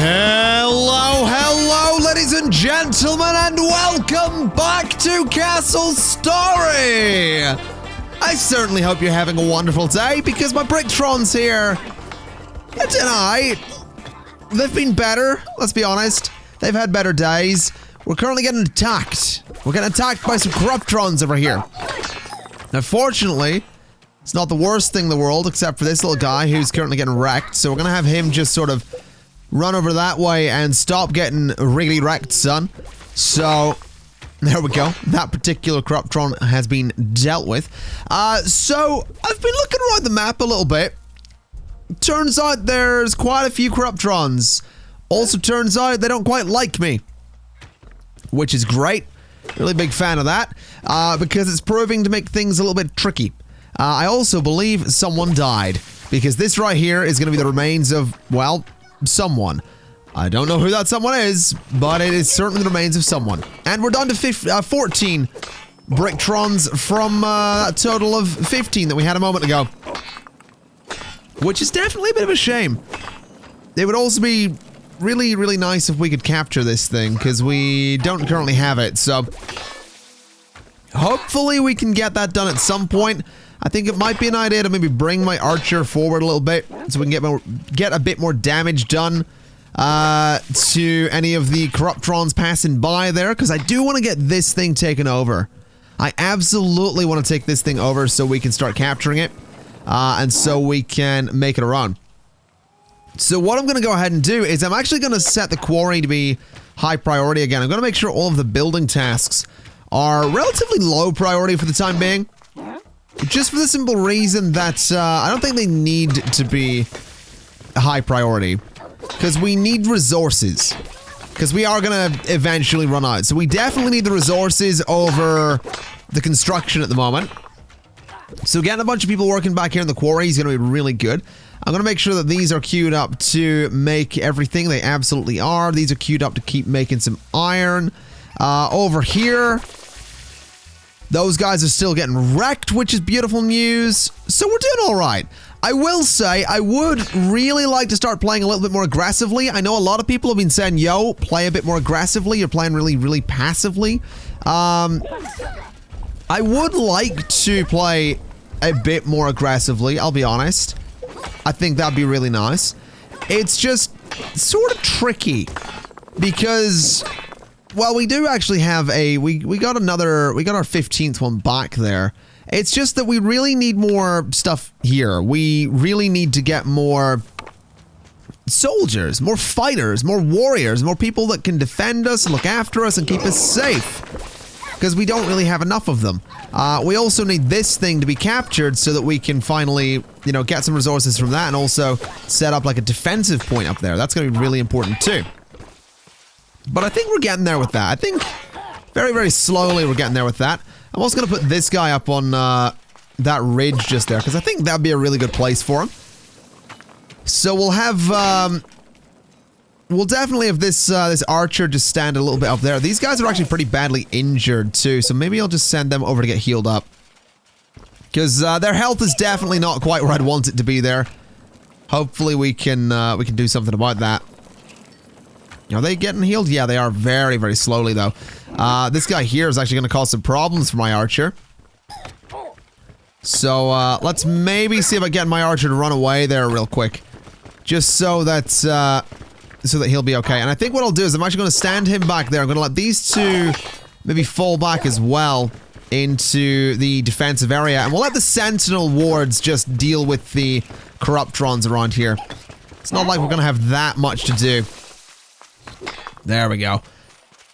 Hello, ladies and gentlemen, and welcome back to Castle Story! I certainly hope you're having a wonderful day, because my Bricktrons here, tonight, they've been better, let's be honest. They've had better days. We're currently getting attacked. We're getting attacked by some Corruptrons over here. Unfortunately, it's not the worst thing in the world, except for this little guy who's currently getting wrecked, so we're gonna have him just sort of run over that way and stop getting really wrecked, son. So, there we go. That particular Corruptron has been dealt with. So, I've been looking around the map a little bit. Turns out there's quite a few Corruptrons. Also turns out they don't quite like me. Which is great. Really big fan of that. Because it's proving to make things a little bit tricky. I also believe someone died. Because this right here is going to be the remains of, well, someone. I don't know who that someone is, but it is certainly the remains of someone. And we're down to 14 Bricktrons from a total of 15 that we had a moment ago. Which is definitely a bit of a shame. It would also be really, really nice if we could capture this thing, because we don't currently have it, so hopefully we can get that done at some point. I think it might be an idea to maybe bring my archer forward a little bit so we can get a bit more damage done to any of the Corruptrons passing by there, because I do want to get this thing taken over. I absolutely want to take this thing over so we can start capturing it and so we can make it a run. So what I'm going to go ahead and do is I'm actually going to set the quarry to be high priority again. I'm going to make sure all of the building tasks are relatively low priority for the time being. Just for the simple reason that I don't think they need to be a high priority. Because we need resources. Because we are going to eventually run out. So we definitely need the resources over the construction at the moment. So getting a bunch of people working back here in the quarry is going to be really good. I'm going to make sure that these are queued up to make everything. They absolutely are. These are queued up to keep making some iron. Over here, those guys are still getting wrecked, which is beautiful news. So we're doing all right. I will say, I would really like to start playing a little bit more aggressively. I know a lot of people have been saying, yo, play a bit more aggressively. You're playing really, really passively. I would like to play a bit more aggressively, I'll be honest. I think that'd be really nice. It's just sort of tricky because, well, we do actually have a, we got our 15th one back there. It's just that we really need more stuff here. We really need to get more soldiers, more fighters, more warriors, more people that can defend us and look after us and keep us safe. Because we don't really have enough of them. We also need this thing to be captured so that we can finally, you know, get some resources from that and also set up like a defensive point up there. That's going to be really important too. But I think we're getting there with that. I think very, very slowly we're getting there with that. I'm also going to put this guy up on that ridge just there because I think that'd be a really good place for him. So we'll have... we'll definitely have this archer just stand a little bit up there. These guys are actually pretty badly injured too, so maybe I'll just send them over to get healed up. Because their health is definitely not quite where I'd want it to be there. Hopefully we can do something about that. Are they getting healed? Yeah, they are very, very slowly though. This guy here is actually going to cause some problems for my archer. So let's maybe see if I get my archer to run away there real quick. Just so that... so that he'll be okay. And I think what I'll do is I'm actually going to stand him back there. I'm going to let these two maybe fall back as well into the defensive area. And we'll let the sentinel wards just deal with the Corruptrons around here. It's not like we're going to have that much to do. There we go.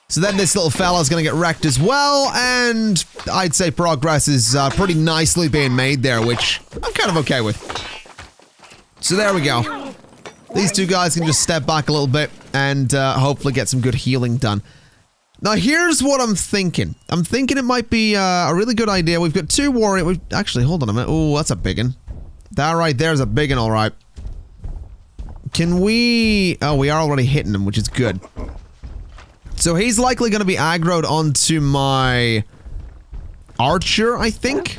So then this little fella's going to get wrecked as well. And I'd say progress is pretty nicely being made there, which I'm kind of okay with. So there we go. These two guys can just step back a little bit and hopefully get some good healing done. Now here's what I'm thinking. I'm thinking it might be a really good idea. We've got two warriors. Actually, hold on a minute. Oh, that's a big one. That right there is a big one, all right. Can we... Oh, we are already hitting him, which is good. So he's likely going to be aggroed onto my archer, I think.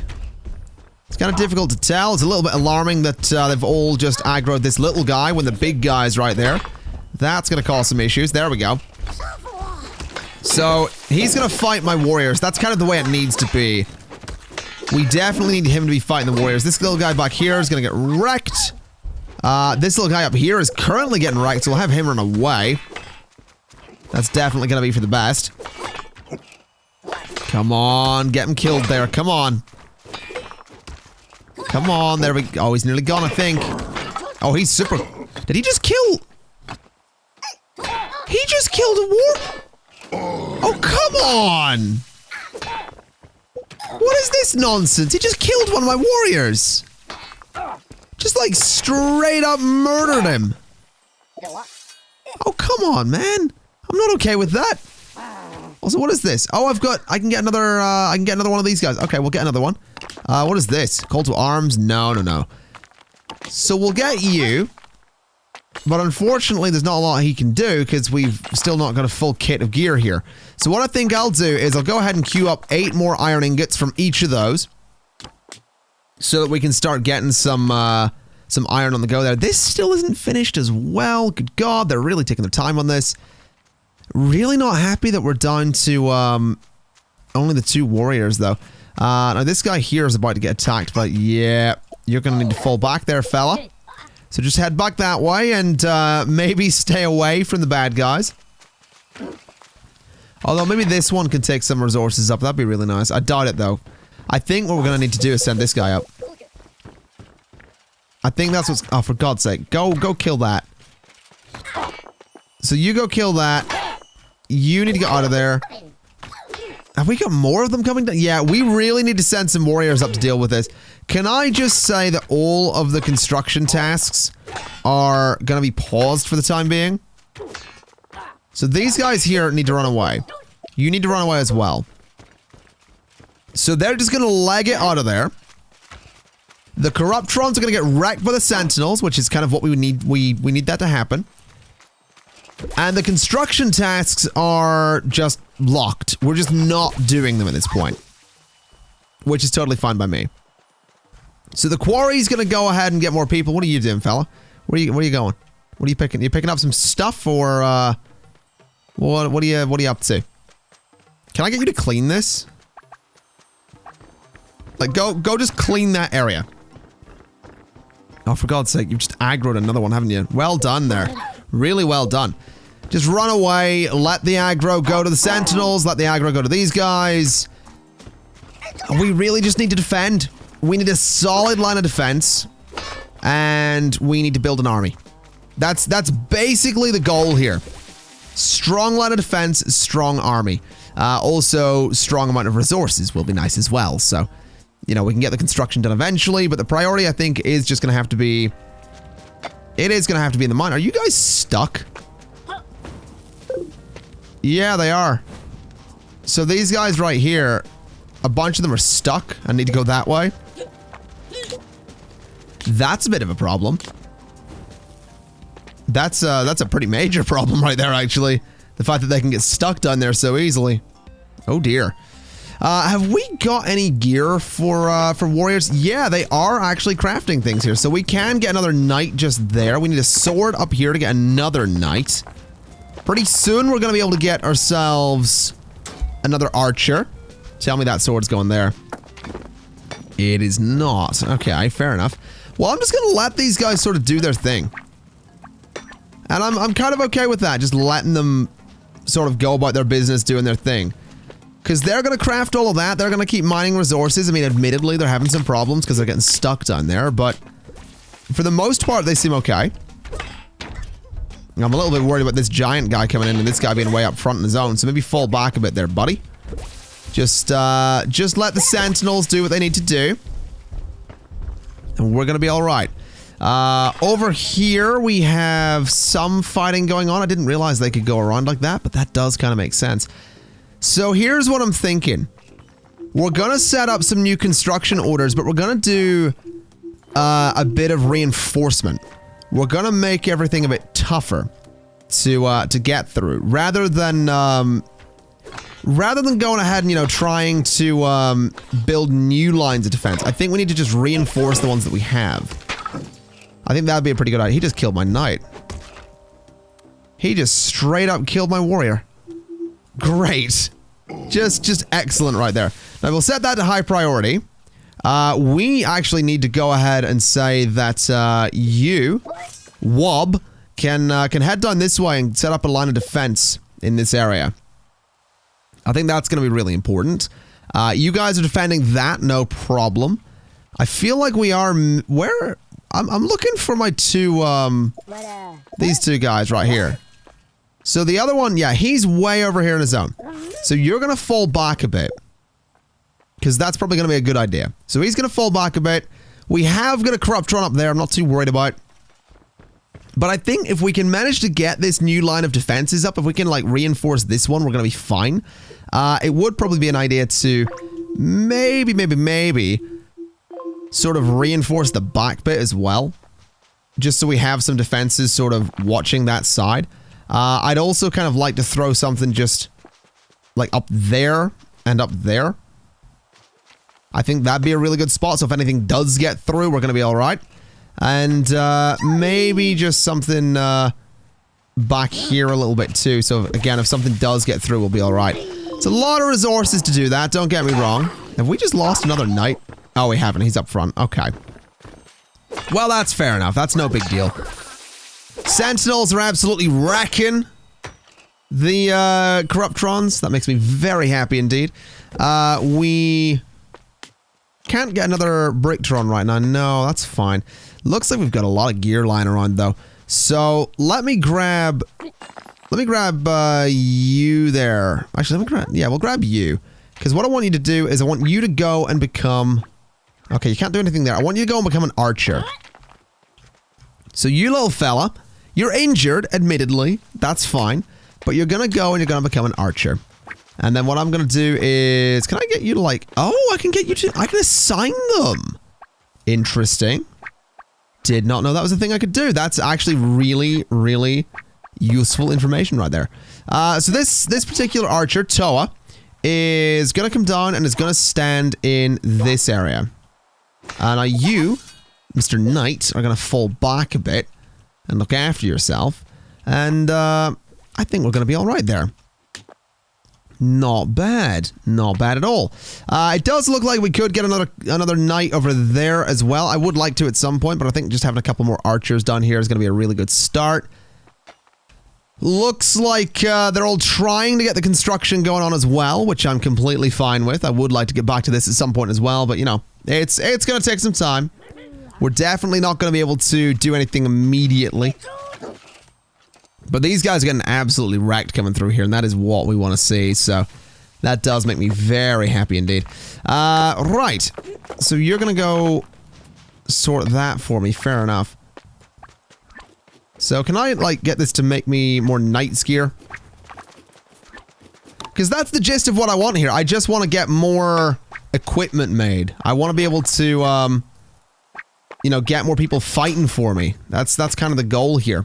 It's kind of difficult to tell. It's a little bit alarming that they've all just aggroed this little guy when the big guy's right there. That's gonna cause some issues. There we go. So, he's gonna fight my warriors. That's kind of the way it needs to be. We definitely need him to be fighting the warriors. This little guy back here is gonna get wrecked. This little guy up here is currently getting wrecked, so we'll have him run away. That's definitely gonna be for the best. Come on, get him killed there. Come on. Come on, there we go. Oh, he's nearly gone, I think. Oh, he's super... Did he just kill... He just killed a war... Oh, come on! What is this nonsense? He just killed one of my warriors! Just, like, straight up murdered him! Oh, come on, man! I'm not okay with that! Also, what is this? Oh, I can get another one of these guys. Okay, we'll get another one. What is this? Call to arms? No, no, no. So we'll get you. But unfortunately, there's not a lot he can do because we've still not got a full kit of gear here. So what I think I'll do is I'll go ahead and queue up 8 more iron ingots from each of those. So that we can start getting some iron on the go there. This still isn't finished as well. Good God, they're really taking their time on this. Really not happy that we're down to only the 2 warriors though. Now this guy here is about to get attacked, but yeah, you're gonna need to fall back there, fella. So just head back that way and maybe stay away from the bad guys. Although maybe this one can take some resources up. That'd be really nice. I doubt it though. I think what we're gonna need to do is send this guy up. I think that's what's... Oh, for God's sake. Go kill that. So you go kill that. You need to get out of there. Have we got more of them coming down? Yeah, we really need to send some warriors up to deal with this. Can I just say that all of the construction tasks are gonna be paused for the time being? So these guys here need to run away. You need to run away as well. So they're just gonna leg it out of there. The Corruptrons are gonna get wrecked by the Sentinels, which is kind of what we need. We need that to happen. And the construction tasks are just locked. We're just not doing them at this point. Which is totally fine by me. So the quarry's gonna go ahead and get more people. What are you doing, fella? Where are you going? What are you picking? You picking up some stuff or what are you up to? Can I get you to clean this? Like go just clean that area. Oh, for God's sake, you've just aggroed another one, haven't you? Well done there. Really well done. Just run away, let the aggro go to the Sentinels, let the aggro go to these guys. We really just need to defend. We need a solid line of defense. And we need to build an army. That's basically the goal here. Strong line of defense, strong army. Also, strong amount of resources will be nice as well, so... You know, we can get the construction done eventually, but the priority, I think, is just going to have to be... It is going to have to be in the mine. Are you guys stuck? Yeah, they are. So these guys right here, a bunch of them are stuck and need to go that way. That's a bit of a problem. That's a pretty major problem right there, actually. The fact that they can get stuck down there so easily. Oh, dear. Have we got any gear for warriors? Yeah, they are actually crafting things here. So we can get another knight just there. We need a sword up here to get another knight. Pretty soon we're going to be able to get ourselves another archer. Tell me that sword's going there. It is not. Okay, fair enough. Well, I'm just going to let these guys sort of do their thing. And I'm kind of okay with that. Just letting them sort of go about their business doing their thing. Because they're going to craft all of that. They're going to keep mining resources. I mean, admittedly, they're having some problems because they're getting stuck down there. But for the most part, they seem okay. I'm a little bit worried about this giant guy coming in and this guy being way up front on his own. So maybe fall back a bit there, buddy. Just let the Sentinels do what they need to do. And we're going to be all right. Over here, we have some fighting going on. I didn't realize they could go around like that, but that does kind of make sense. So here's what I'm thinking. We're gonna set up some new construction orders, but we're gonna do a bit of reinforcement. We're gonna make everything a bit tougher to get through, rather than going ahead and, you know, trying to build new lines of defense. I think we need to just reinforce the ones that we have. I think that'd be a pretty good idea. He just killed my knight. He just straight up killed my warrior. Great. Just excellent right there. Now we'll set that to high priority. We actually need to go ahead and say that you, Wob, can head down this way and set up a line of defense in this area. I think that's going to be really important. You guys are defending that, no problem. I feel like we are... Where... I'm looking for my two, these two guys right here. So the other one, yeah, he's way over here in his zone. So you're going to fall back a bit. Because that's probably going to be a good idea. So he's going to fall back a bit. We have got a Corruptron up there. I'm not too worried about. But I think if we can manage to get this new line of defenses up, if we can, like, reinforce this one, we're going to be fine. It would probably be an idea to maybe sort of reinforce the back bit as well. Just so we have some defenses sort of watching that side. I'd also kind of like to throw something just, like, up there and up there. I think that'd be a really good spot, so if anything does get through, we're going to be alright. And maybe just something back here a little bit too, so again, if something does get through, we'll be alright. It's a lot of resources to do that, don't get me wrong. Have we just lost another knight? Oh, we haven't, he's up front, okay. Well, that's fair enough, that's no big deal. Sentinels are absolutely wrecking the Corruptrons. That makes me very happy indeed. We... can't get another Bricktron right now. No, that's fine. Looks like we've got a lot of gear lying around though. So let me grab you there. Actually, we'll grab you. Because what I want you to do is I want you to go and become... Okay, you can't do anything there. I want you to go and become an archer. So you little fella, you're injured, admittedly. That's fine. But you're gonna go and you're gonna become an archer. And then what I'm going to do is... Can I get you to like... Oh, I can get you to... I can assign them. Interesting. Did not know that was a thing I could do. That's actually really, really useful information right there. So this particular archer, Toa, is going to come down and is going to stand in this area. And now you, Mr. Knight, are going to fall back a bit and look after yourself. And I think we're going to be all right there. Not bad. Not bad at all. It does look like we could get another knight over there as well. I would like to at some point, but I think just having a couple more archers down here is going to be a really good start. Looks like they're all trying to get the construction going on as well, which I'm completely fine with. I would like to get back to this at some point as well, but you know, it's going to take some time. We're definitely not going to be able to do anything immediately. But these guys are getting absolutely wrecked coming through here, and that is what we want to see, so that does make me very happy indeed. Right. So you're going to go sort that for me, fair enough. So can I, like, get this to make me more Knight's gear? Because that's the gist of what I want here. I just want to get more equipment made. I want to be able to, you know, get more people fighting for me. That's kind of the goal here.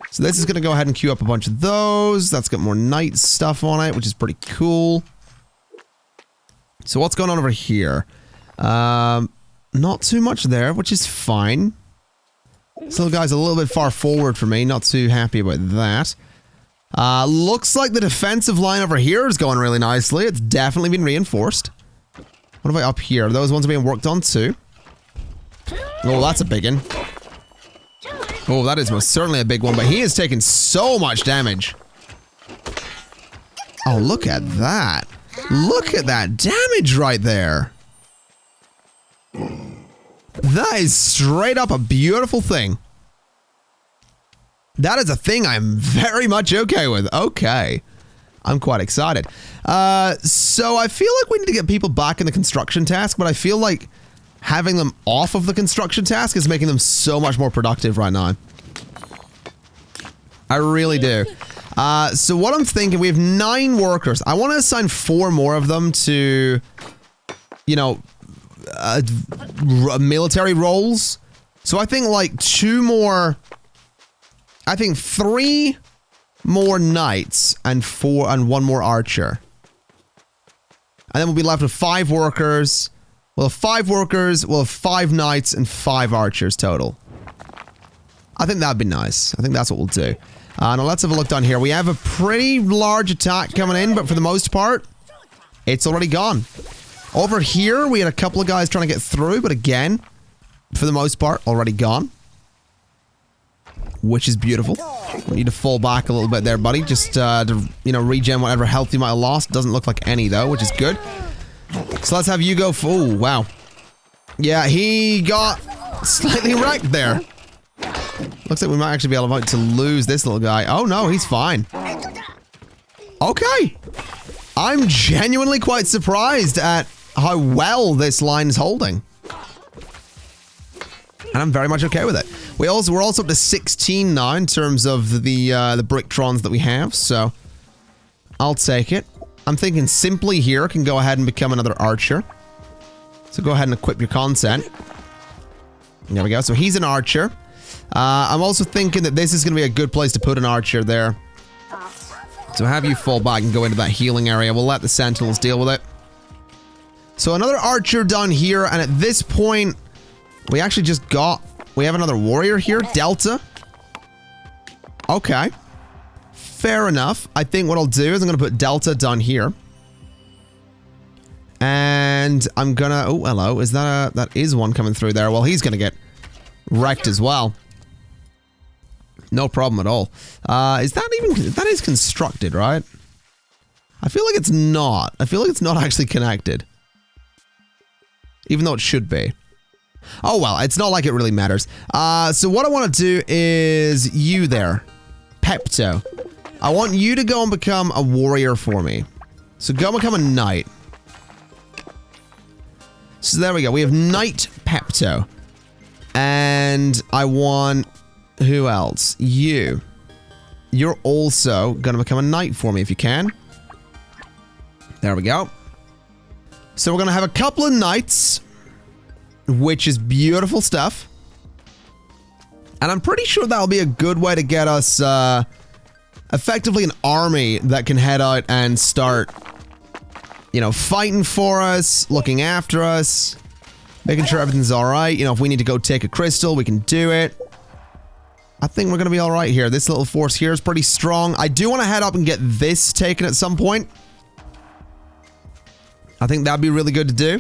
So this is going to go ahead and queue up a bunch of those. That's got more knight stuff on it, which is pretty cool. So what's going on over here? Not too much there, which is fine. Still, guy's a little bit far forward for me. Not too happy about that. Looks like the defensive line over here is going really nicely. It's definitely been reinforced. What about up here? Are those ones being worked on too? Oh, that's a big one. Oh, that is most certainly a big one, but he is taking so much damage. Oh, look at that. Look at that damage right there. That is straight up a beautiful thing. That is a thing I'm very much okay with. Okay. I'm quite excited. So I feel like we need to get people back in the construction task, but I feel like having them off of the construction task is making them so much more productive right now. I really do. So what I'm thinking, we have 9 workers. I want to assign 4 more of them to, you know, military roles. So I think like 2 more, I think 3 more knights and 1 more archer. And then we'll be left with 5 workers. We'll have 5 workers, we'll have 5 knights and 5 archers total. I think that'd be nice. I think that's what we'll do. Now let's have a look down here. We have a pretty large attack coming in, but for the most part, it's already gone. Over here, we had a couple of guys trying to get through, but again, for the most part, already gone. Which is beautiful. We need to fall back a little bit there, buddy. Just to, you know, regen whatever health you might have lost. Doesn't look like any, though, which is good. So let's have you go. Oh, wow. Yeah, he got slightly wrecked there. Looks like we might actually be able to lose this little guy. Oh, no, he's fine. Okay. I'm genuinely quite surprised at how well this line is holding. And I'm very much okay with it. We're also up to 16 now in terms of the Bricktrons that we have, so I'll take it. I'm thinking Simply here can go ahead and become another archer. So go ahead and equip your content. There we go. So he's an archer. I'm also thinking that this is going to be a good place to put an archer there. So have you fall back and go into that healing area. We'll let the sentinels deal with it. So another archer down here, and at this point, we actually just got... We have another warrior here, Delta. Okay. Fair enough. I think what I'll do is I'm going to put Delta down here. And I'm going to... Oh, hello. Is that a... That is one coming through there. Well, he's going to get wrecked as well. No problem at all. Is that even... That is constructed, right? I feel like it's not. I feel like it's not actually connected. Even though it should be. Oh, well, it's not like it really matters. So what I want to do is you there. Pepto. I want you to go and become a warrior for me. So go and become a knight. So there we go. We have Knight Pepto. And I want... Who else? You. You're also going to become a knight for me if you can. There we go. So we're going to have a couple of knights, which is beautiful stuff. And I'm pretty sure that'll be a good way to get us effectively an army that can head out and start, you know, fighting for us, looking after us, making sure everything's alright. You know, if we need to go take a crystal, we can do it. I think we're going to be alright here. This little force here is pretty strong. I do want to head up and get this taken at some point. I think that'd be really good to do.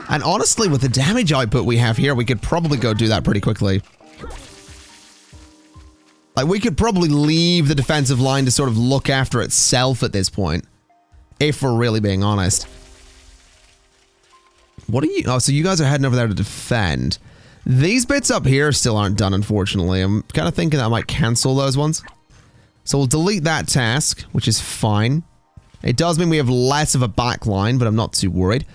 And honestly, with the damage output we have here, we could probably go do that pretty quickly. Like, we could probably leave the defensive line to sort of look after itself at this point. If we're really being honest. What are you... Oh, so you guys are heading over there to defend. These bits up here still aren't done, unfortunately. I'm kind of thinking that I might cancel those ones. So we'll delete that task, which is fine. It does mean we have less of a back line, but I'm not too worried.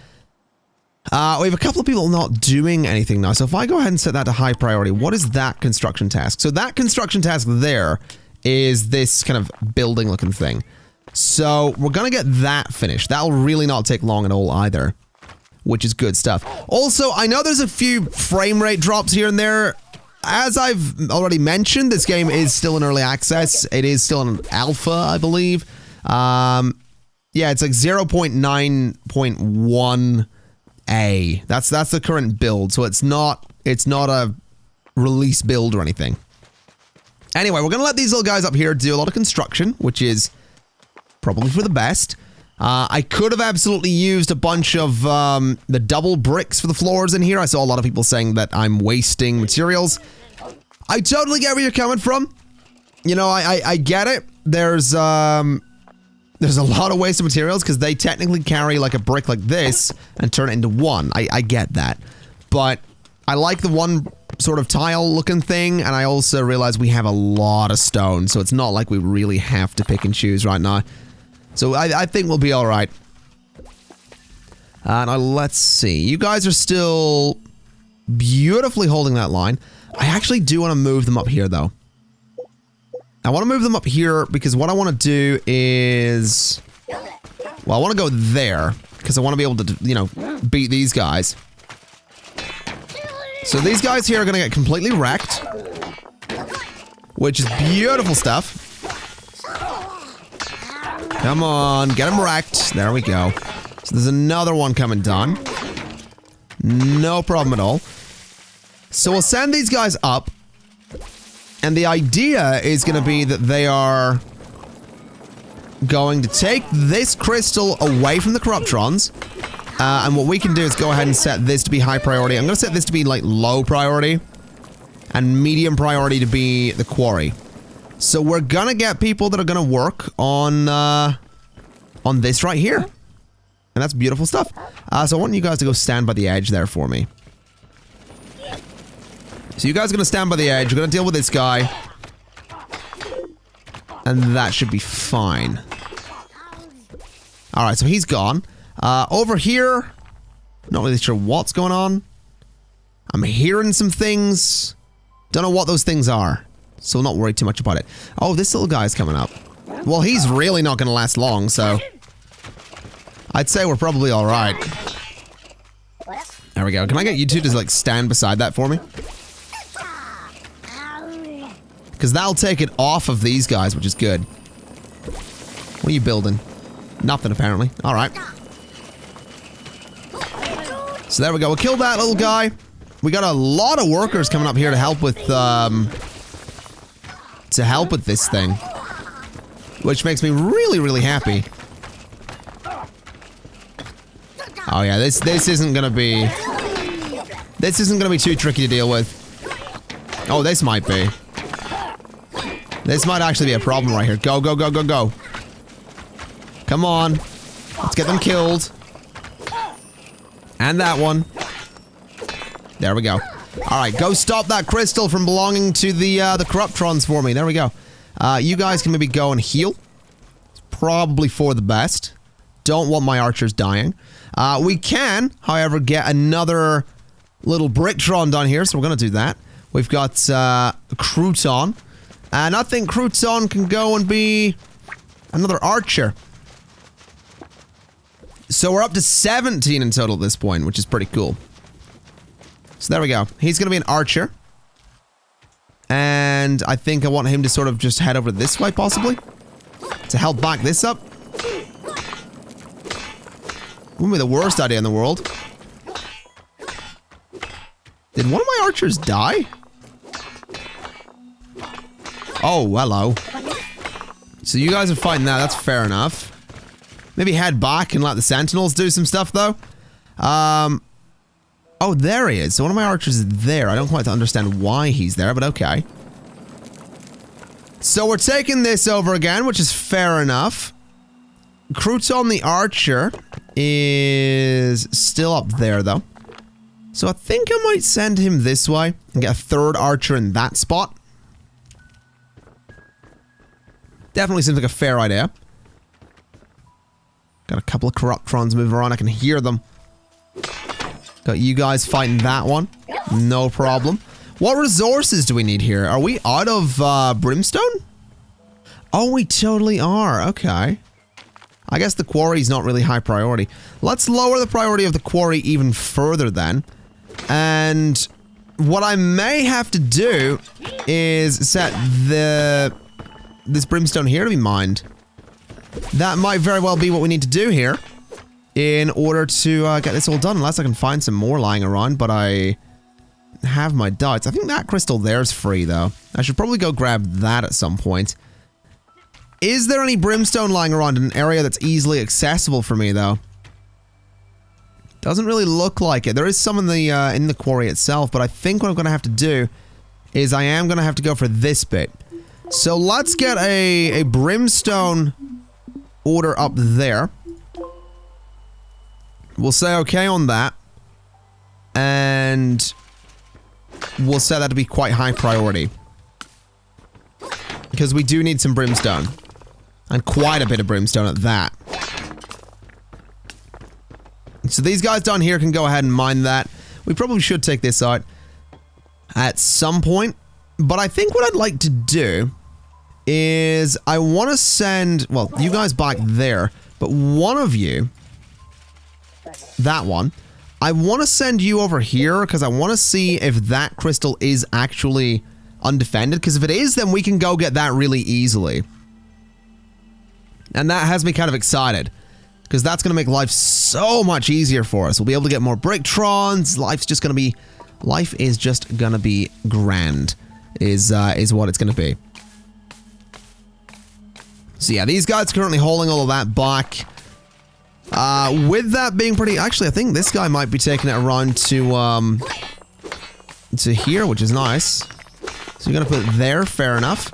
We have a couple of people not doing anything now. So if I go ahead and set that to high priority, what is that construction task? So that construction task there is this kind of building looking thing. So we're going to get that finished. That'll really not take long at all either, which is good stuff. Also, I know there's a few frame rate drops here and there. As I've already mentioned, this game is still in early access. It is still in alpha, I believe. Yeah, it's like 0.9.1A. That's the current build, so it's not a release build or anything. Anyway, we're gonna let these little guys up here do a lot of construction, which is probably for the best. I could have absolutely used a bunch of the double bricks for the floors in here. I saw a lot of people saying that I'm wasting materials. I totally get where you're coming from. You know, I get it. There's a lot of wasted materials because they technically carry like a brick like this and turn it into one. I get that. But I like the one sort of tile looking thing, and I also realize we have a lot of stone, so it's not like we really have to pick and choose right now. So I think we'll be alright. Now let's see. You guys are still beautifully holding that line. I actually do want to move them up here though. I want to move them up here because what I want to do is... Well, I want to go there because I want to be able to, you know, beat these guys. So these guys here are going to get completely wrecked, which is beautiful stuff. Come on, get them wrecked. There we go. So there's another one coming done. No problem at all. So we'll send these guys up. And the idea is going to be that they are going to take this crystal away from the Corruptrons. And what we can do is go ahead and set this to be high priority. I'm going to set this to be like low priority. And medium priority to be the quarry. So we're going to get people that are going to work on this right here. And that's beautiful stuff. So I want you guys to go stand by the edge there for me. So you guys are going to stand by the edge. We're going to deal with this guy. And that should be fine. Alright, so he's gone. Over here, not really sure what's going on. I'm hearing some things. Don't know what those things are. So not worry too much about it. Oh, this little guy's coming up. Well, he's really not going to last long, so... I'd say we're probably alright. There we go. Can I get you two to, like, stand beside that for me? Because that'll take it off of these guys, which is good. What are you building? Nothing, apparently. Alright. So there we go. We'll kill that little guy. We got a lot of workers coming up here to help with, this thing. Which makes me really, really happy. Oh yeah, this isn't gonna be... This isn't gonna be too tricky to deal with. Oh, this might be. This might actually be a problem right here. Go, go, go, go, go. Come on. Let's get them killed. And that one. There we go. Alright, go stop that crystal from belonging to the Corruptrons for me. There we go. You guys can maybe go and heal. It's probably for the best. Don't want my archers dying. We can, however, get another little Bricktron down here, so we're going to do that. We've got Crouton. And I think Crouton can go and be another archer. So we're up to 17 in total at this point, which is pretty cool. So there we go. He's going to be an archer. And I think I want him to sort of just head over this way, possibly. To help back this up. Wouldn't be the worst idea in the world. Did one of my archers die? Oh, hello. So you guys are fighting that. That's fair enough. Maybe head back and let the sentinels do some stuff, though. Oh, there he is. So one of my archers is there. I don't quite understand why he's there, but okay. So we're taking this over again, which is fair enough. Crouton the archer is still up there, though. So I think I might send him this way and get a third archer in that spot. Definitely seems like a fair idea. Got a couple of Corruptrons moving around. I can hear them. Got you guys fighting that one. No problem. What resources do we need here? Are we out of brimstone? Oh, we totally are. Okay. I guess the quarry's not really high priority. Let's lower the priority of the quarry even further then. And what I may have to do is set this brimstone here to be mined. That might very well be what we need to do here in order to get this all done, unless I can find some more lying around, but I have my doubts. I think that crystal there's free, though. I should probably go grab that at some point. Is there any brimstone lying around in an area that's easily accessible for me, though? Doesn't really look like it. There is some in the quarry itself, but I think what I'm going to have to do is I am going to have to go for this bit. So let's get a brimstone order up there. We'll say okay on that. And we'll set that to be quite high priority. Because we do need some brimstone. And quite a bit of brimstone at that. So these guys down here can go ahead and mine that. We probably should take this out at some point. But I think what I'd like to do is I want to send, well, you guys back there, but one of you, that one, I want to send you over here because I want to see if that crystal is actually undefended, because if it is, then we can go get that really easily. And that has me kind of excited, because that's going to make life so much easier for us. We'll be able to get more Bricktrons. Life is just going to be grand. is what it's going to be. So yeah, these guys are currently holding all of that back. With that being pretty... Actually, I think this guy might be taking it around to here, which is nice. So you're going to put it there, fair enough.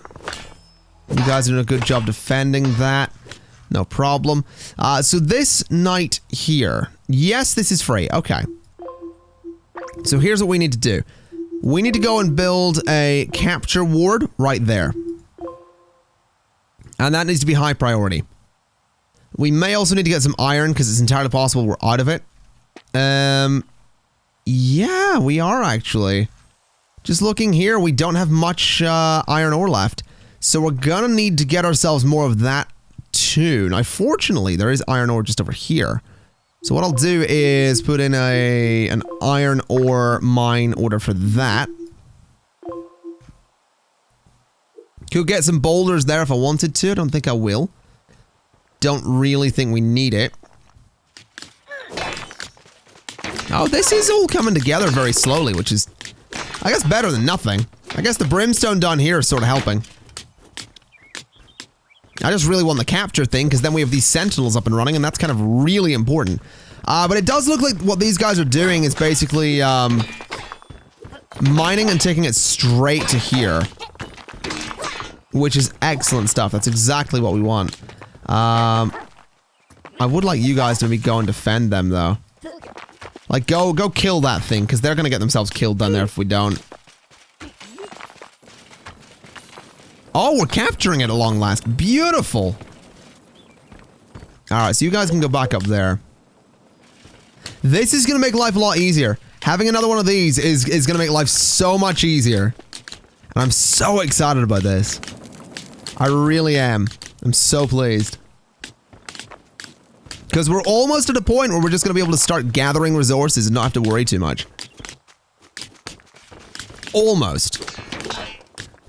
You guys are doing a good job defending that. No problem. So this knight here. Yes, this is free. Okay. So here's what we need to do. We need to go and build a capture ward right there. And that needs to be high priority. We may also need to get some iron because it's entirely possible we're out of it. Yeah, we are actually. Just looking here, we don't have much iron ore left. So we're gonna need to get ourselves more of that too. Now, fortunately, there is iron ore just over here. So what I'll do is put in an iron ore mine order for that. Could get some boulders there if I wanted to. I don't think I will. Don't really think we need it. Oh, this is all coming together very slowly, which is, I guess, better than nothing. I guess the brimstone down here is sort of helping. I just really want the capture thing, because then we have these sentinels up and running, and that's kind of really important. But it does look like what these guys are doing is basically mining and taking it straight to here. Which is excellent stuff. That's exactly what we want. I would like you guys to maybe go and defend them, though. Like, go kill that thing, because they're going to get themselves killed down there if we don't. Oh, we're capturing it at long last. Beautiful. Alright, so you guys can go back up there. This is going to make life a lot easier. Having another one of these is going to make life so much easier. And I'm so excited about this. I really am. I'm so pleased. Because we're almost at a point where we're just going to be able to start gathering resources and not have to worry too much. Almost.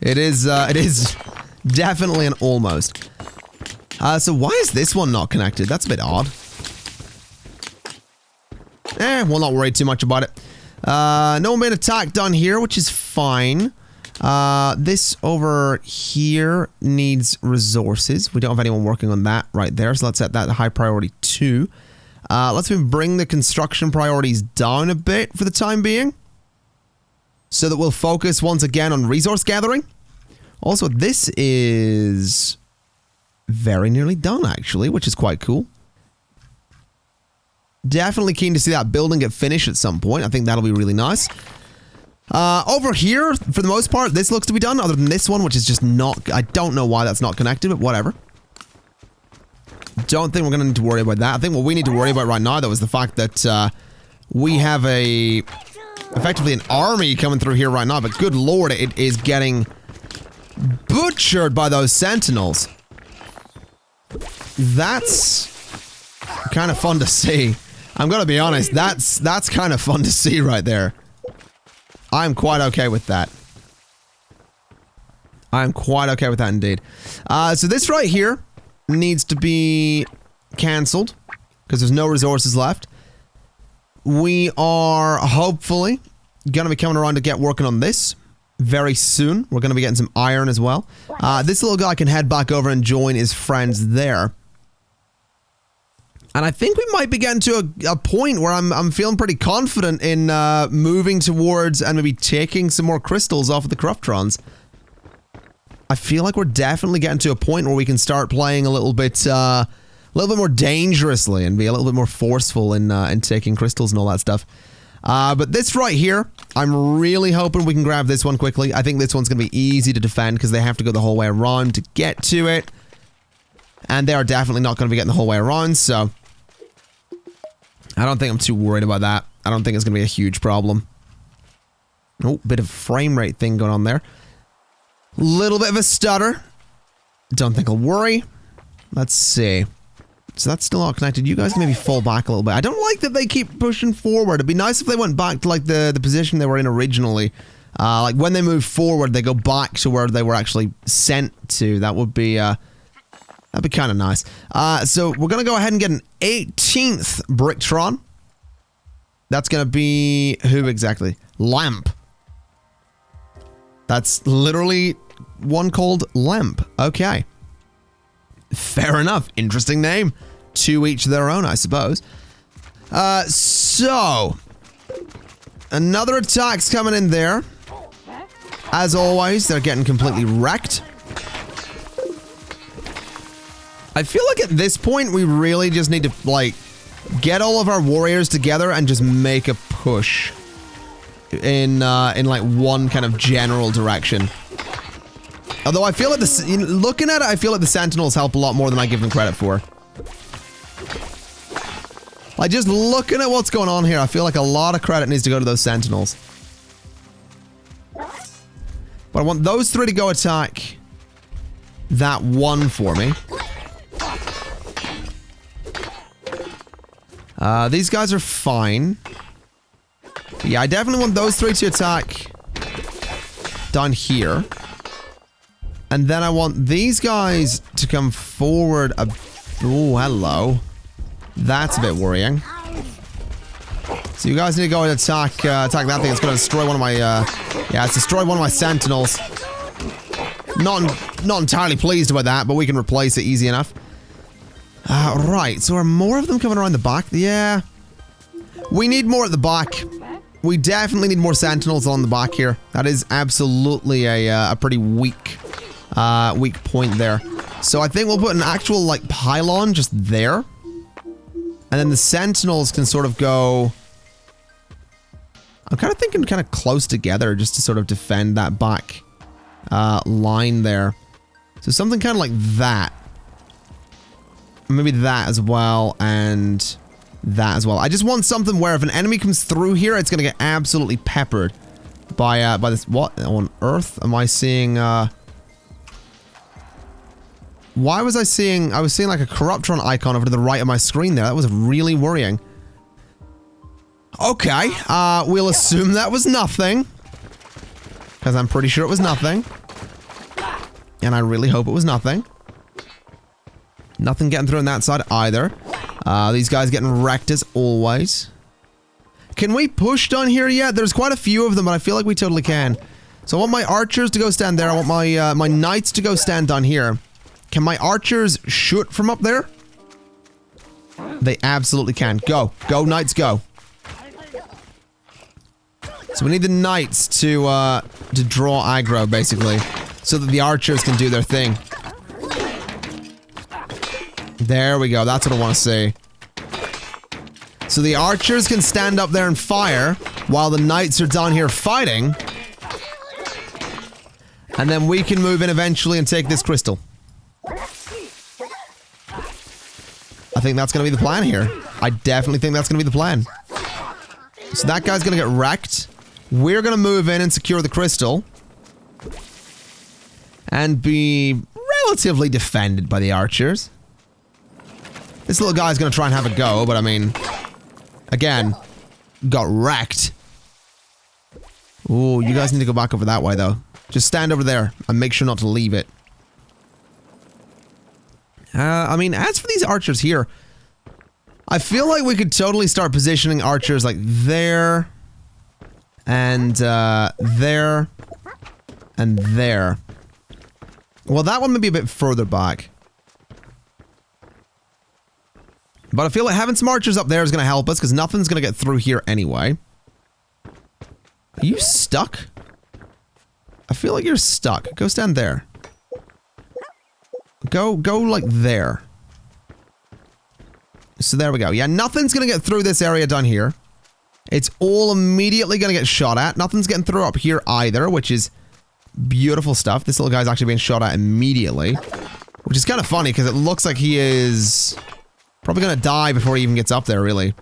It is definitely an almost. So why is this one not connected? That's a bit odd. We'll not worry too much about it. No one made attack down here, which is fine. This over here needs resources. We don't have anyone working on that right there, so let's set that high priority too. Let's bring the construction priorities down a bit for the time being, so that we'll focus once again on resource gathering. Also, this is very nearly done actually, which is quite cool. Definitely keen to see that building get finished at some point. I think that'll be really nice. Over here, for the most part, this looks to be done, other than this one, which is just not... I don't know why that's not connected, but whatever. Don't think we're going to need to worry about that. I think what we need to worry about right now, though, is the fact that we have effectively an army coming through here right now, but good lord, it is getting butchered by those sentinels. That's kind of fun to see. I'm going to be honest, that's kind of fun to see right there. I'm quite okay with that. I'm quite okay with that indeed. So this right here needs to be cancelled because there's no resources left. We are hopefully going to be coming around to get working on this very soon. We're going to be getting some iron as well. This little guy can head back over and join his friends there. And I think we might be getting to a point where I'm feeling pretty confident in moving towards and maybe taking some more crystals off of the Corruptrons. I feel like we're definitely getting to a point where we can start playing a little bit more dangerously and be a little bit more forceful in taking crystals and all that stuff. But this right here, I'm really hoping we can grab this one quickly. I think this one's going to be easy to defend because they have to go the whole way around to get to it. And they are definitely not going to be getting the whole way around, so... I don't think I'm too worried about that. I don't think it's going to be a huge problem. Oh, bit of frame rate thing going on there. Little bit of a stutter. Don't think I'll worry. Let's see. So that's still not connected. You guys can maybe fall back a little bit. I don't like that they keep pushing forward. It'd be nice if they went back to like the position they were in originally. Like when they move forward, they go back to where they were actually sent to. That would be... that'd be kind of nice. So we're going to go ahead and get an 18th Bricktron. That's going to be... who exactly? Lamp. That's literally one called Lamp. Okay. Fair enough. Interesting name. To each their own, I suppose. So... Another attack's coming in there. As always, they're getting completely wrecked. I feel like at this point, we really just need to, like, get all of our warriors together and just make a push. In like, one kind of general direction. Although I feel like looking at it, I feel like the Sentinels help a lot more than I give them credit for. Like, just looking at what's going on here, I feel like a lot of credit needs to go to those Sentinels. But I want those three to go attack that one for me. These guys are fine. But yeah, I definitely want those three to attack down here. And then I want these guys to come forward a... Oh, hello. That's a bit worrying. So you guys need to go and attack that thing. It's going to destroy one of my, yeah, it's destroyed one of my Sentinels. Not entirely pleased about that, but we can replace it easy enough. Right, so are more of them coming around the back? Yeah. We need more at the back. We definitely need more Sentinels on the back here. That is absolutely a pretty weak point there. So I think we'll put an actual, like, pylon just there. And then the Sentinels can sort of go... I'm kind of thinking kind of close together just to sort of defend that back line there. So something kind of like that. Maybe that as well, and that as well. I just want something where if an enemy comes through here, it's going to get absolutely peppered by this... What on earth am I seeing... Why was I seeing... I was seeing like a Corruptron icon over to the right of my screen there. That was really worrying. Okay, we'll assume that was nothing. Because I'm pretty sure it was nothing. And I really hope it was nothing. Nothing getting through on that side either. These guys getting wrecked as always. Can we push down here yet? There's quite a few of them, but I feel like we totally can. So I want my archers to go stand there. I want my my knights to go stand down here. Can my archers shoot from up there? They absolutely can. Go. Go, knights, go. So we need the knights to draw aggro, basically. So that the archers can do their thing. There we go. That's what I want to see. So the archers can stand up there and fire, while the knights are down here fighting. And then we can move in eventually and take this crystal. I think that's going to be the plan here. I definitely think that's going to be the plan. So that guy's going to get wrecked. We're going to move in and secure the crystal. And be relatively defended by the archers. This little guy's going to try and have a go, but I mean... Again, got wrecked. Ooh, you guys need to go back over that way, though. Just stand over there and make sure not to leave it. I mean, as for these archers here, I feel like we could totally start positioning archers like there, and there, and there. Well, that one may be a bit further back. But I feel like having some archers up there is going to help us, because nothing's going to get through here anyway. Are you stuck? I feel like you're stuck. Go stand there. Go like there. So there we go. Yeah, nothing's going to get through this area down here. It's all immediately going to get shot at. Nothing's getting through up here either, which is beautiful stuff. This little guy's actually being shot at immediately. Which is kind of funny, because it looks like he is probably going to die before he even gets up there, really.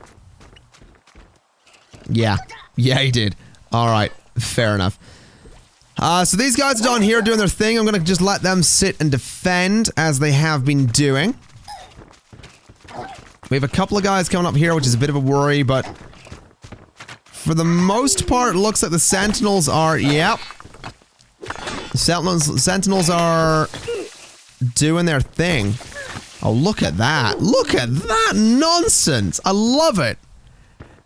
Yeah. Yeah, he did. Alright. Fair enough. So these guys are down here doing their thing. I'm going to just let them sit and defend as they have been doing. We have a couple of guys coming up here, which is a bit of a worry, but for the most part, it looks like the Sentinels are... Yep. The Sentinels are doing their thing. Oh, look at that. Look at that nonsense. I love it.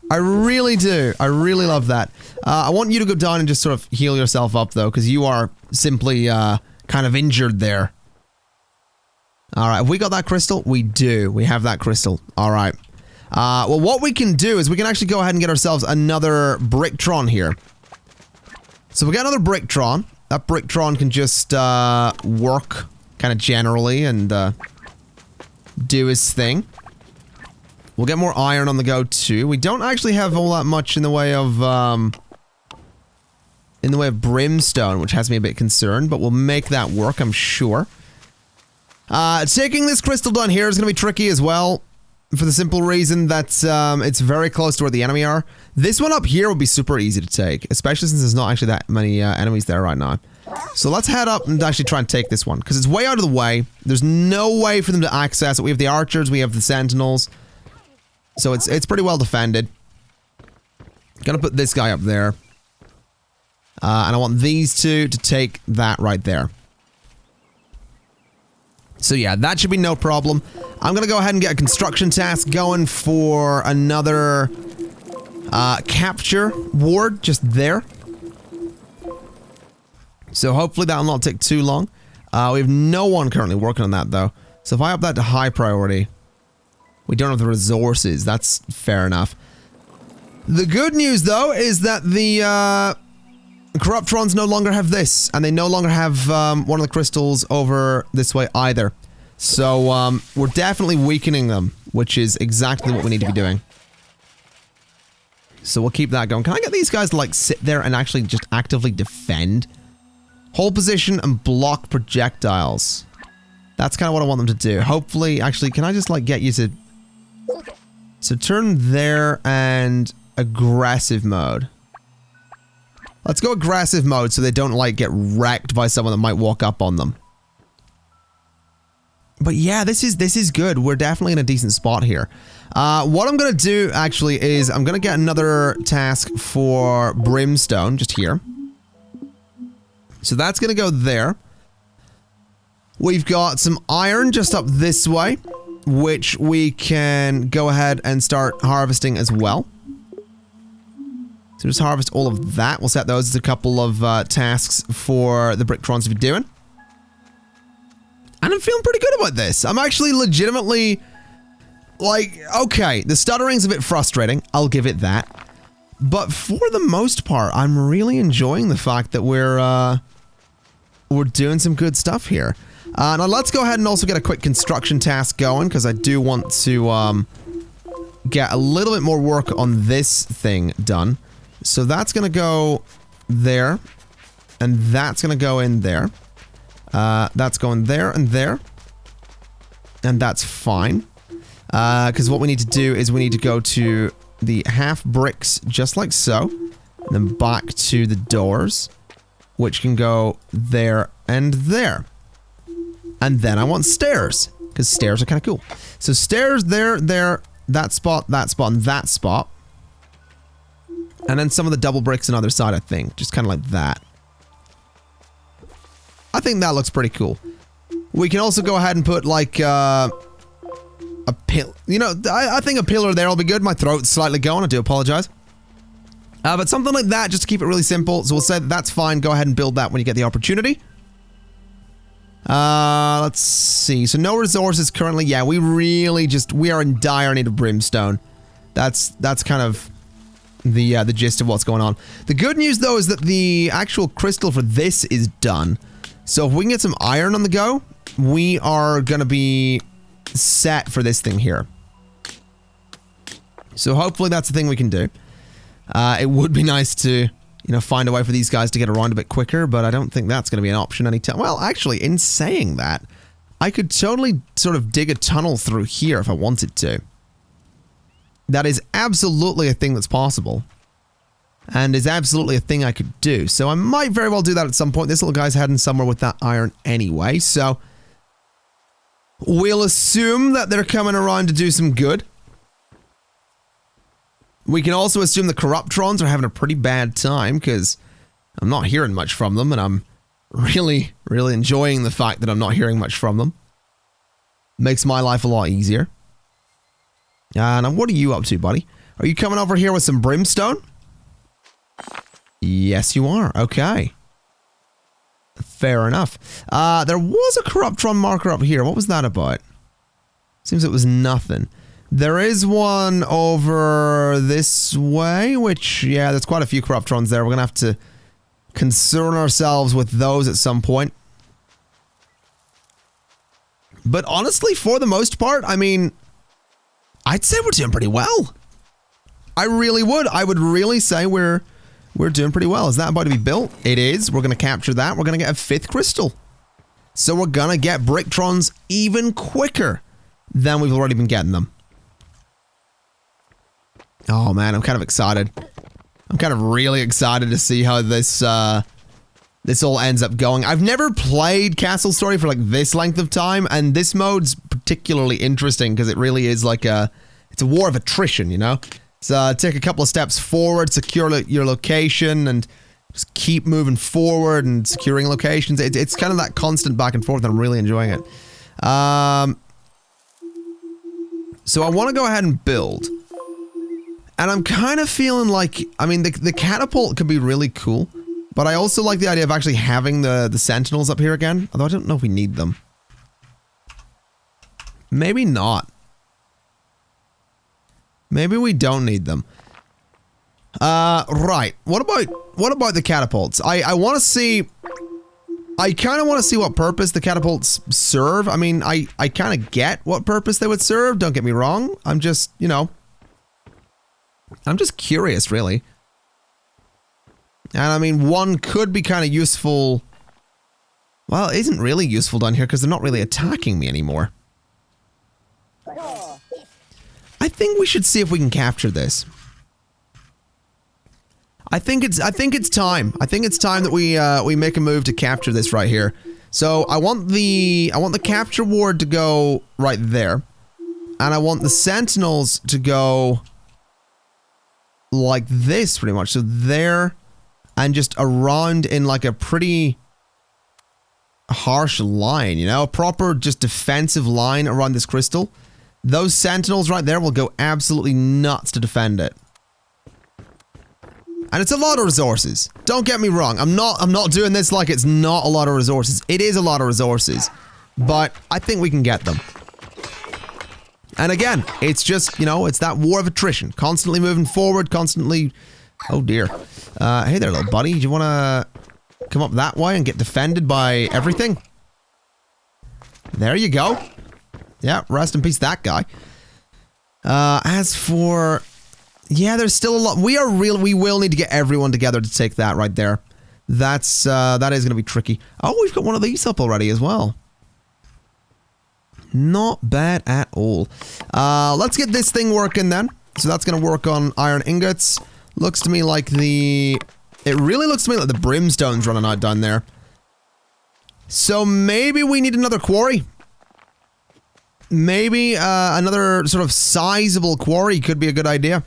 I really do. I really love that. I want you to go down and just sort of heal yourself up, though, because you are simply kind of injured there. Alright, have we got that crystal? We do. We have that crystal. Alright. Well, what we can do is we can actually go ahead and get ourselves another Bricktron here. So we got another Bricktron. That Bricktron can just work kind of generally and do his thing. We'll get more iron on the go too. We don't actually have all that much in the way of brimstone, which has me a bit concerned, but we'll make that work, I'm sure. Taking this crystal down here is going to be tricky as well, for the simple reason that it's very close to where the enemy are. This one up here would be super easy to take, especially since there's not actually that many enemies there right now. So let's head up and actually try and take this one, because it's way out of the way. There's no way for them to access it. We have the archers, we have the sentinels. So it's pretty well defended. Gonna put this guy up there. And I want these two to take that right there. So yeah, that should be no problem. I'm gonna go ahead and get a construction task going for another capture ward just there. So hopefully that'll not take too long. We have no one currently working on that though. So if I up that to high priority, we don't have the resources. That's fair enough. The good news though is that the Corruptrons no longer have this, and they no longer have one of the crystals over this way either. So we're definitely weakening them, which is exactly what we need to be doing. So we'll keep that going. Can I get these guys to like sit there and actually just actively defend? Hold position and block projectiles. That's kind of what I want them to do. Hopefully, actually, can I just like get you to... So turn there and aggressive mode. Let's go aggressive mode so they don't like get wrecked by someone that might walk up on them. But yeah, this is good. We're definitely in a decent spot here. What I'm gonna do actually is I'm gonna get another task for brimstone just here. So that's gonna go there. We've got some iron just up this way, which we can go ahead and start harvesting as well. So just harvest all of that. We'll set those as a couple of tasks for the Bricktrons to be doing. And I'm feeling pretty good about this. I'm actually legitimately, like, okay, the stuttering's a bit frustrating. I'll give it that. But for the most part, I'm really enjoying the fact that we're doing some good stuff here. Now let's go ahead and also get a quick construction task going, because I do want to get a little bit more work on this thing done. So that's going to go there, and that's going to go in there. That's going there and there. And that's fine. Because what we need to do is we need to go to the half bricks, just like so. And then back to the doors, which can go there and there. And then I want stairs, because stairs are kind of cool. So stairs there, that spot, and that spot. And then some of the double bricks on the other side, I think. Just kind of like that. I think that looks pretty cool. We can also go ahead and put like a pillar. You know, I think a pillar there will be good. My throat's slightly going. I do apologize. But something like that, just to keep it really simple. So we'll say that's fine. Go ahead and build that when you get the opportunity. Let's see. So no resources currently. Yeah, we are in dire need of brimstone. That's kind of the gist of what's going on. The good news though is that the actual crystal for this is done. So if we can get some iron on the go, we are gonna be set for this thing here. So hopefully that's the thing we can do. It would be nice to, you know, find a way for these guys to get around a bit quicker, but I don't think that's going to be an option anytime. Well, actually, in saying that, I could totally sort of dig a tunnel through here if I wanted to. That is absolutely a thing that's possible. And is absolutely a thing I could do. So I might very well do that at some point. This little guy's heading somewhere with that iron anyway, so we'll assume that they're coming around to do some good. We can also assume the Corruptrons are having a pretty bad time, because I'm not hearing much from them, and I'm really, really enjoying the fact that I'm not hearing much from them. Makes my life a lot easier. Now, what are you up to, buddy? Are you coming over here with some brimstone? Yes, you are. Okay. Fair enough. There was a Corruptron marker up here. What was that about? Seems it was nothing. There is one over this way, which, yeah, there's quite a few Corruptrons there. We're gonna have to concern ourselves with those at some point. But honestly, for the most part, I mean, I'd say we're doing pretty well. I really would. I would really say we're doing pretty well. Is that about to be built? It is. We're going to capture that. We're going to get a 5th crystal. So we're going to get Bricktrons even quicker than we've already been getting them. Oh man, I'm kind of excited. I'm kind of really excited to see how this this all ends up going. I've never played Castle Story for like this length of time, and this mode's particularly interesting because it really is like it's a war of attrition, you know? So take a couple of steps forward, secure your location, and just keep moving forward and securing locations. It's kind of that constant back and forth, and I'm really enjoying it. So I want to go ahead and build. And I'm kind of feeling like, I mean, the catapult could be really cool, but I also like the idea of actually having the sentinels up here again, although I don't know if we need them. Maybe not. Maybe we don't need them. Right. What about the catapults? I want to see, I kind of want to see what purpose the catapults serve. I mean, I kind of get what purpose they would serve, don't get me wrong. I'm just, you know, I'm just curious, really. And I mean, one could be kind of useful. Well, it isn't really useful down here because they're not really attacking me anymore. I think we should see if we can capture this. I think it's time. I think it's time that we make a move to capture this right here. So I want the capture ward to go right there, and I want the sentinels to go like this, pretty much. So there, and just around in like a pretty harsh line, you know, a proper just defensive line around this crystal. Those sentinels right there will go absolutely nuts to defend it. And it's a lot of resources. Don't get me wrong. I'm not doing this like it's not a lot of resources. It is a lot of resources. But I think we can get them. And again, it's just, you know, it's that war of attrition. Constantly moving forward, constantly... Oh dear. Hey there, little buddy. Do you want to come up that way and get defended by everything? There you go. Yeah, rest in peace, that guy. As for... Yeah, there's still a lot. We will need to get everyone together to take that right there. That is going to be tricky. Oh, we've got one of these up already as well. Not bad at all. Let's get this thing working then. So that's going to work on iron ingots. Looks to me like it really looks to me like the brimstone's running out down there. So maybe we need another quarry. Maybe another sort of sizable quarry could be a good idea.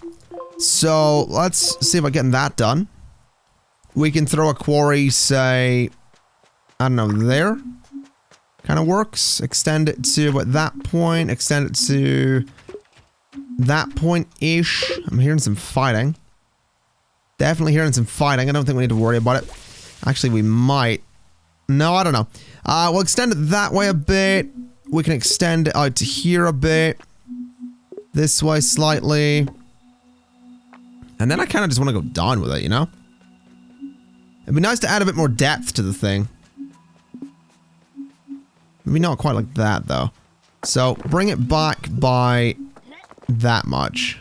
So let's see about getting that done. We can throw a quarry, say, I don't know, there. Kind of works. Extend it to about that point. Extend it to that point-ish. I'm hearing some fighting. Definitely hearing some fighting. I don't think we need to worry about it. Actually, we might. No, I don't know. We'll extend it that way a bit. We can extend it out to here a bit. This way slightly. And then I kind of just want to go down with it, you know? It'd be nice to add a bit more depth to the thing. Maybe not quite like that, though. So, bring it back by that much.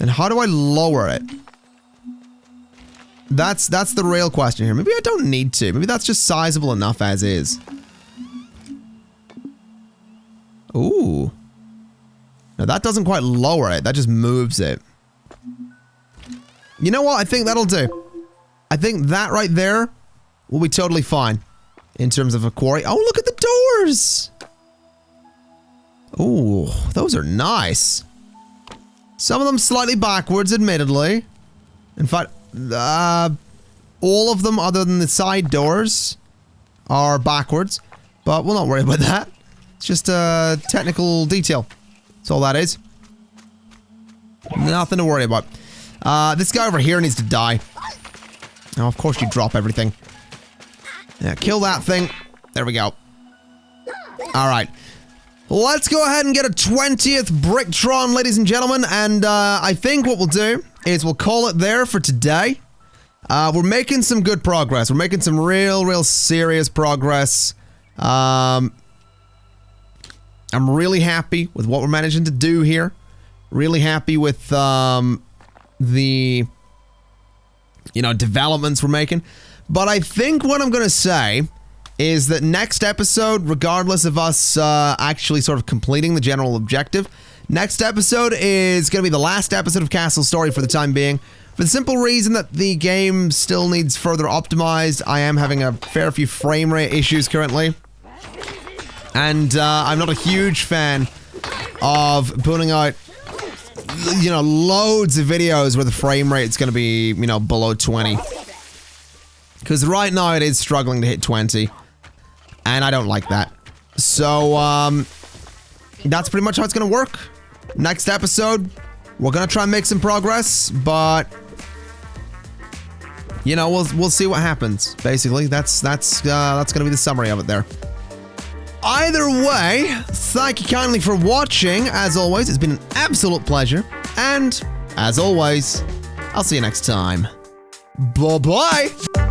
And how do I lower it? That's the real question here. Maybe I don't need to. Maybe that's just sizable enough as is. Ooh. No, that doesn't quite lower it. That just moves it. You know what? I think that'll do. I think that right there will be totally fine in terms of a quarry. Oh, look at the doors! Ooh, those are nice. Some of them slightly backwards, admittedly. In fact, all of them other than the side doors are backwards. But we'll not worry about that. It's just a technical detail. That's all that is. Nothing to worry about. This guy over here needs to die. Oh, of course you drop everything. Yeah, kill that thing. There we go. Alright. Let's go ahead and get a 20th Bricktron, ladies and gentlemen. And I think what we'll do is we'll call it there for today. We're making some good progress. We're making some real serious progress. I'm really happy with what we're managing to do here. Really happy with the, you know, developments we're making. But I think what I'm going to say is that next episode, regardless of us actually sort of completing the general objective, next episode is going to be the last episode of Castle Story for the time being. For the simple reason that the game still needs further optimized. I am having a fair few frame rate issues currently. And I'm not a huge fan of putting out, you know, loads of videos where the frame rate is going to be, you know, below 20. Because right now it is struggling to hit 20. And I don't like that. So, that's pretty much how it's going to work. Next episode, we're going to try and make some progress, but, you know, we'll see what happens. Basically, that's going to be the summary of it there. Either way, thank you kindly for watching. As always, it's been an absolute pleasure. And, as always, I'll see you next time. Bye-bye!